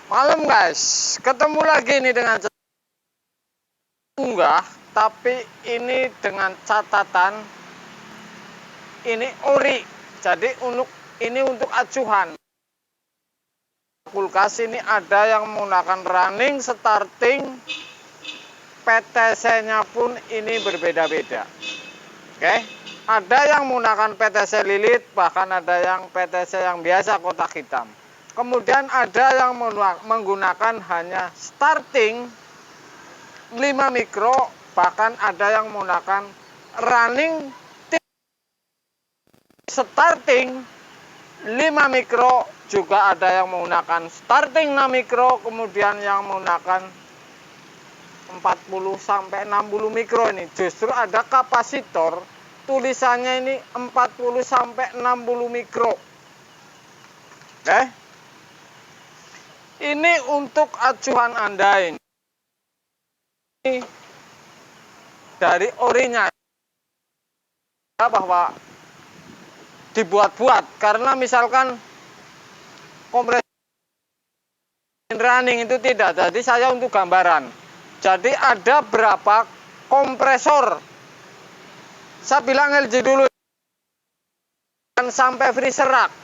Malam guys, ketemu lagi nih dengan unggah, tapi ini dengan catatan ini ori. Jadi ini untuk acuhan. Kulkas ini ada yang menggunakan running, starting, PTC-nya pun ini berbeda-beda. Oke, ada yang menggunakan PTC lilit, bahkan ada yang PTC yang biasa kotak hitam. Kemudian ada yang menggunakan hanya starting 5 mikro, bahkan ada yang menggunakan running starting 5 mikro, juga ada yang menggunakan starting 6 mikro, kemudian yang menggunakan 40 sampai 60 mikro. Ini justru ada kapasitor tulisannya ini 40 sampai 60 mikro. Oke. Ini untuk acuan Anda ini dari orinya bahwa dibuat-buat, karena misalkan kompresor running itu tidak. Jadi saya untuk gambaran. Jadi ada berapa kompresor? Saya bilang LG dulu sampai freezer rack.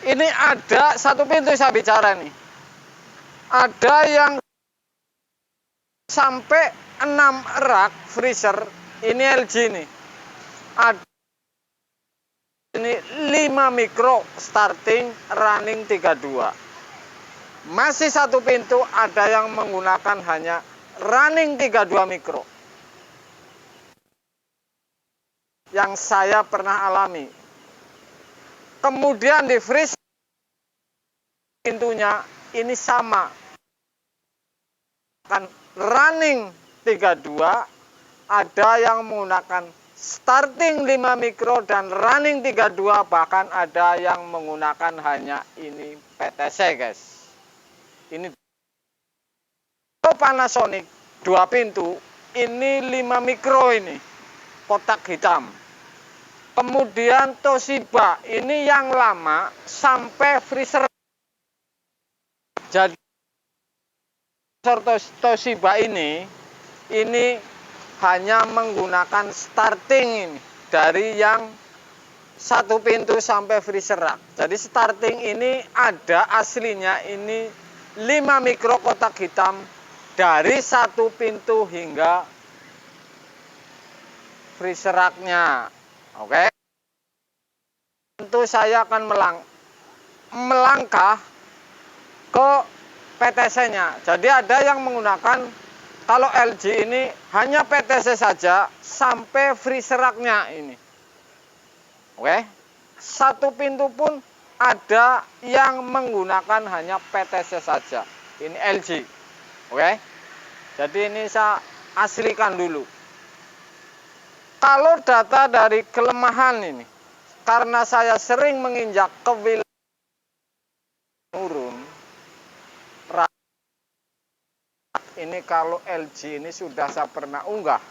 Ini ada satu pintu saya bicara nih. Ada yang sampai 6 rak freezer, ini LG nih. Ada ini 5 mikro starting, running 32. Masih satu pintu ada yang menggunakan hanya running 32 mikro. Yang saya pernah alami. Kemudian di freeze pintunya ini sama. Kan running 32, ada yang menggunakan starting 5 mikro dan running 32, bahkan ada yang menggunakan hanya ini PTC guys. Ini Panasonic 2 pintu, ini 5 mikro, ini kotak hitam. Kemudian Toshiba ini yang lama sampai freezer. Jadi Toshiba ini hanya menggunakan starting ini dari yang satu pintu sampai freezer rack. Jadi starting ini ada aslinya ini 5 mikro kotak hitam dari satu pintu hingga freezer racknya. Oke. Tentu saya akan melangkah ke PTC-nya. Jadi ada yang menggunakan, kalau LG ini hanya PTC saja sampai freezer rack-nya ini. Oke. Satu pintu pun ada yang menggunakan hanya PTC saja. Ini LG. Oke. Jadi ini saya aslikan dulu. Kalau data dari kelemahan ini, karena saya sering menginjak ke wilayah turun, ini kalau LG ini sudah saya pernah unggah.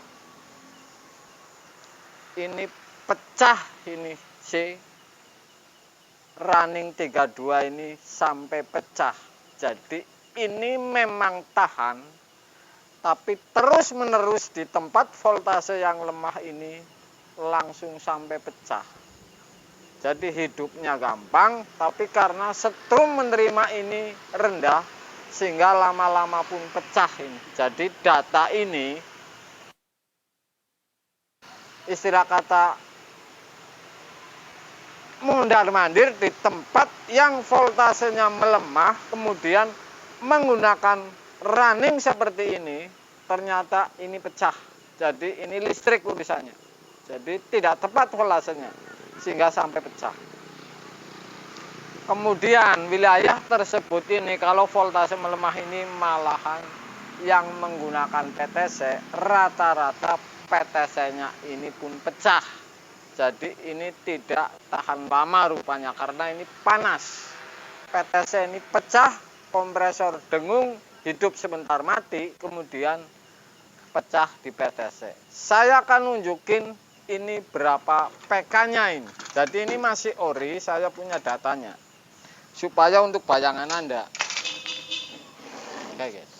Ini pecah ini C running 32 ini sampai pecah. Jadi ini memang tahan, tapi terus menerus di tempat voltase yang lemah ini langsung sampai pecah. Jadi hidupnya gampang, tapi karena setrum menerima ini rendah, sehingga lama-lama pun pecah ini. Jadi data ini istilah kata mondar-mandir di tempat yang voltasenya melemah, kemudian menggunakan running seperti ini, ternyata ini pecah. Jadi ini listrik urusannya. Jadi tidak tepat voltasenya, sehingga sampai pecah. Kemudian wilayah tersebut ini kalau voltase melemah ini malahan yang menggunakan PTC, rata-rata PTC-nya ini pun pecah. Jadi ini tidak tahan lama rupanya karena ini panas. PTC ini pecah, kompresor dengung, hidup sebentar mati, kemudian pecah di PTC. Saya akan nunjukin ini berapa PK-nya ini. Jadi ini masih ori, saya punya datanya. Supaya untuk bayangan Anda. Oke guys.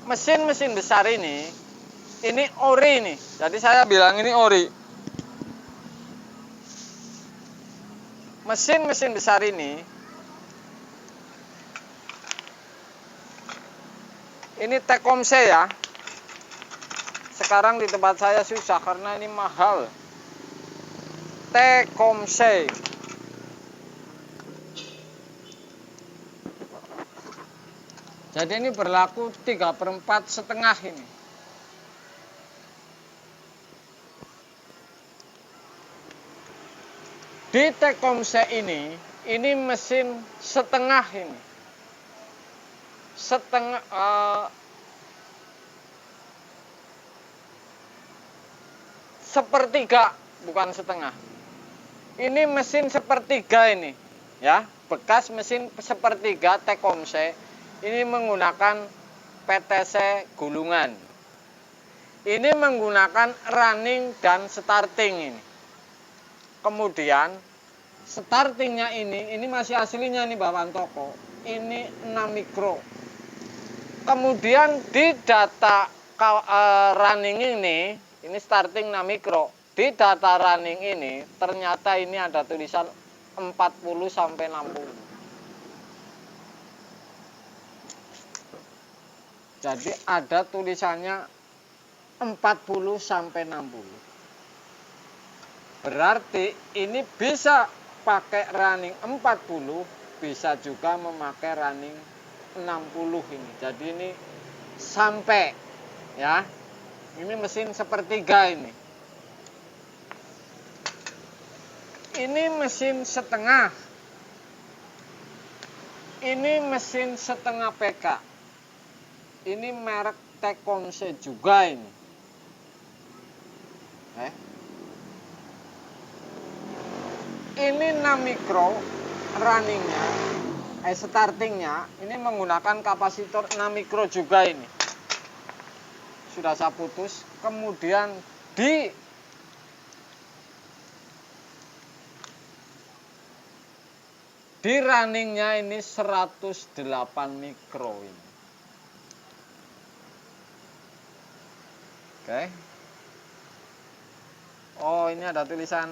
Mesin-mesin besar ini ori nih. Jadi saya bilang ini ori. Mesin-mesin besar ini Tecumseh ya. Sekarang di tempat saya susah karena ini mahal. Tecumseh. Jadi ini berlaku 3/4 setengah ini. Di Tecumseh ini mesin setengah ini. Setengah sepertiga, bukan setengah. Ini mesin sepertiga ini, ya, bekas mesin sepertiga Tecumseh. Ini menggunakan PTC gulungan. Ini menggunakan running dan starting ini. Kemudian startingnya ini masih aslinya nih bawaan toko. Ini 6 mikro. Kemudian di data running ini starting 6 mikro. Di data running ini ternyata ini ada tulisan 40 sampai 60. Jadi ada tulisannya 40 sampai 60. Berarti ini bisa pakai running 40, bisa juga memakai running 60 ini. Jadi ini sampai ya. Ini mesin sepertiga ini. Ini mesin setengah. Ini mesin setengah PK. Ini merek Tecumseh juga ini. Ini 6 mikro runningnya, startingnya. Ini menggunakan kapasitor 6 mikro juga ini. Sudah saya putus. Kemudian di runningnya ini 108 mikro ini. Oke. Oh, ini ada tulisan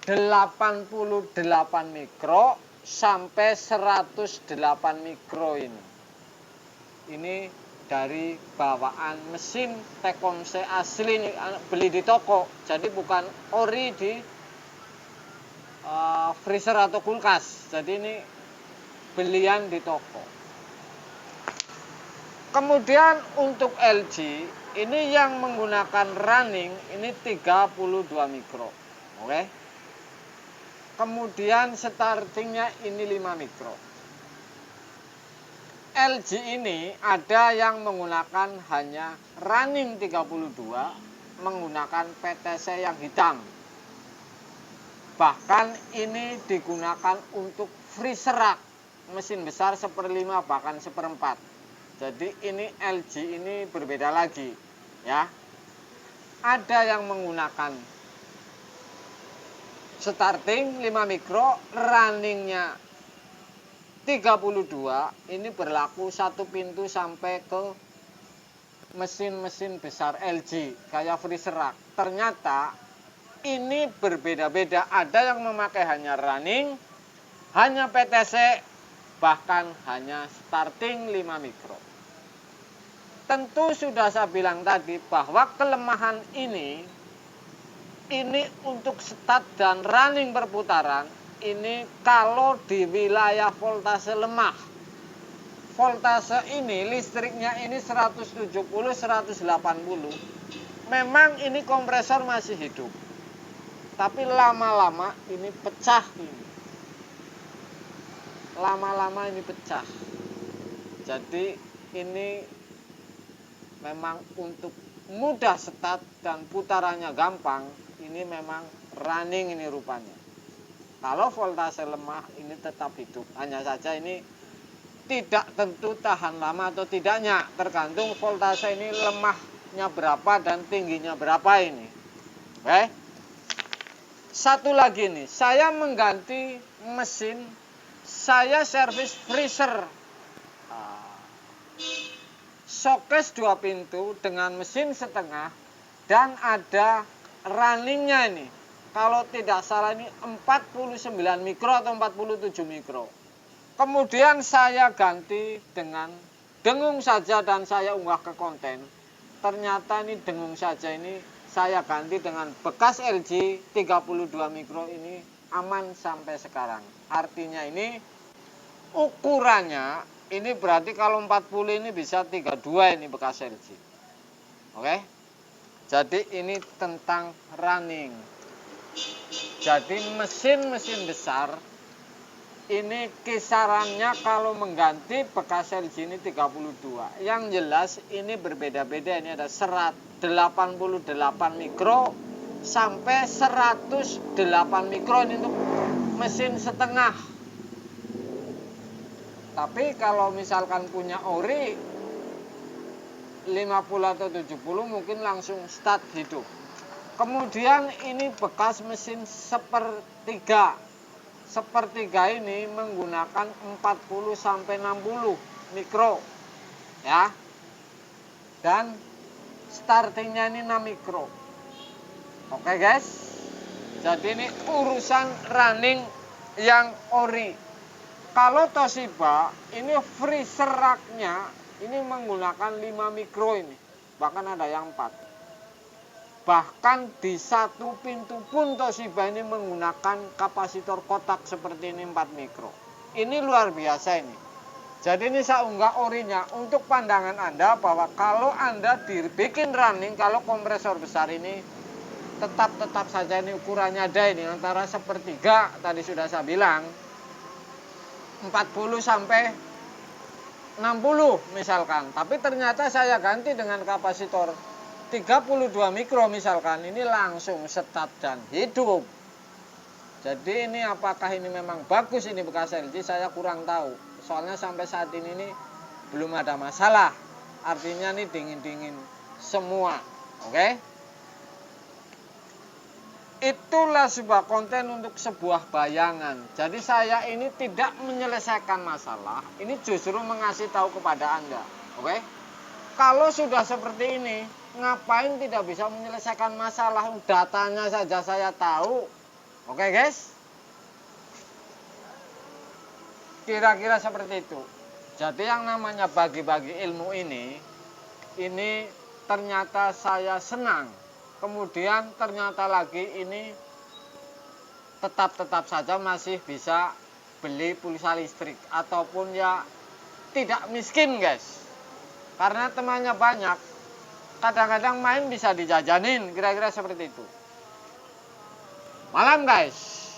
88 mikro sampai 108 mikro ini. Ini dari bawaan mesin Tecumseh asli, beli di toko. Jadi bukan ori di freezer atau kulkas. Jadi ini belian di toko. Kemudian untuk LG ini yang menggunakan running ini 32 mikro. Oke. Kemudian startingnya ini 5 mikro. LG ini ada yang menggunakan hanya running 32, menggunakan PTC yang hitam. Bahkan ini digunakan untuk freezer rack, mesin besar 1/5 bahkan 1/4. Jadi ini LG ini berbeda lagi, ya. Ada yang menggunakan starting 5 mikro, runningnya 32. Ini berlaku satu pintu sampai ke mesin-mesin besar LG kayak freezer rack. Ternyata ini berbeda-beda. Ada yang memakai hanya running, hanya PTC, bahkan hanya starting 5 mikro. Tentu sudah saya bilang tadi bahwa kelemahan ini untuk start dan running perputaran ini kalau di wilayah voltase lemah. Voltase ini listriknya ini 170 180. Memang ini kompresor masih hidup. Tapi lama-lama ini pecah ini. Lama-lama ini pecah. Jadi ini memang untuk mudah start dan putarannya gampang, ini memang running ini rupanya. Kalau voltase lemah ini tetap hidup. Hanya saja ini tidak tentu tahan lama atau tidaknya, tergantung voltase ini lemahnya berapa dan tingginya berapa ini. Oke. Satu lagi nih, saya mengganti mesin, saya servis freezer. Showcase 2 pintu dengan mesin setengah dan ada runningnya ini. Kalau tidak salah ini 49 mikro atau 47 mikro. Kemudian saya ganti dengan dengung saja dan saya unggah ke konten. Ternyata ini dengung saja ini saya ganti dengan bekas LG 32 mikro ini aman sampai sekarang. Artinya ini ukurannya ini berarti kalau 40 ini bisa 32 ini bekas LG. Oke. Jadi ini tentang running. Jadi mesin-mesin besar ini kisarannya kalau mengganti bekas LG ini 32. Yang jelas ini berbeda-beda. Ini ada 88 mikro sampai 108 mikro ini untuk mesin setengah. Tapi kalau misalkan punya ori 50 atau 70 mungkin langsung start hidup. Kemudian ini bekas mesin sepertiga. Sepertiga ini menggunakan 40 sampai 60 mikro. Ya. Dan startingnya ini 6 mikro. Oke guys. Jadi ini urusan running yang ori. Kalau Toshiba ini freezer racknya ini menggunakan 5 mikro ini. Bahkan ada yang 4. Bahkan di satu pintu pun Toshiba ini menggunakan kapasitor kotak seperti ini 4 mikro. Ini luar biasa ini. Jadi ini saya unggah orinya untuk pandangan Anda bahwa kalau Anda dibikin running, kalau kompresor besar ini tetap saja ini ukurannya ada ini antara sepertiga tadi sudah saya bilang 40 sampai 60 misalkan. Tapi ternyata saya ganti dengan kapasitor 32 mikro misalkan. Ini langsung start dan hidup. Jadi ini apakah ini memang bagus ini bekas LG saya kurang tahu. Soalnya sampai saat ini belum ada masalah. Artinya ini dingin-dingin semua. Oke? Itulah sebuah konten untuk sebuah bayangan. Jadi saya ini tidak menyelesaikan masalah. Ini justru mengasih tahu kepada Anda. Oke? Kalau sudah seperti ini, ngapain tidak bisa menyelesaikan masalah? Datanya saja saya tahu. Oke guys? Kira-kira seperti itu. Jadi yang namanya bagi-bagi ilmu ini ternyata saya senang. Kemudian ternyata lagi ini tetap saja masih bisa beli pulsa listrik ataupun ya tidak miskin guys. Karena temannya banyak, kadang-kadang main bisa dijajanin, kira-kira seperti itu. Malam guys.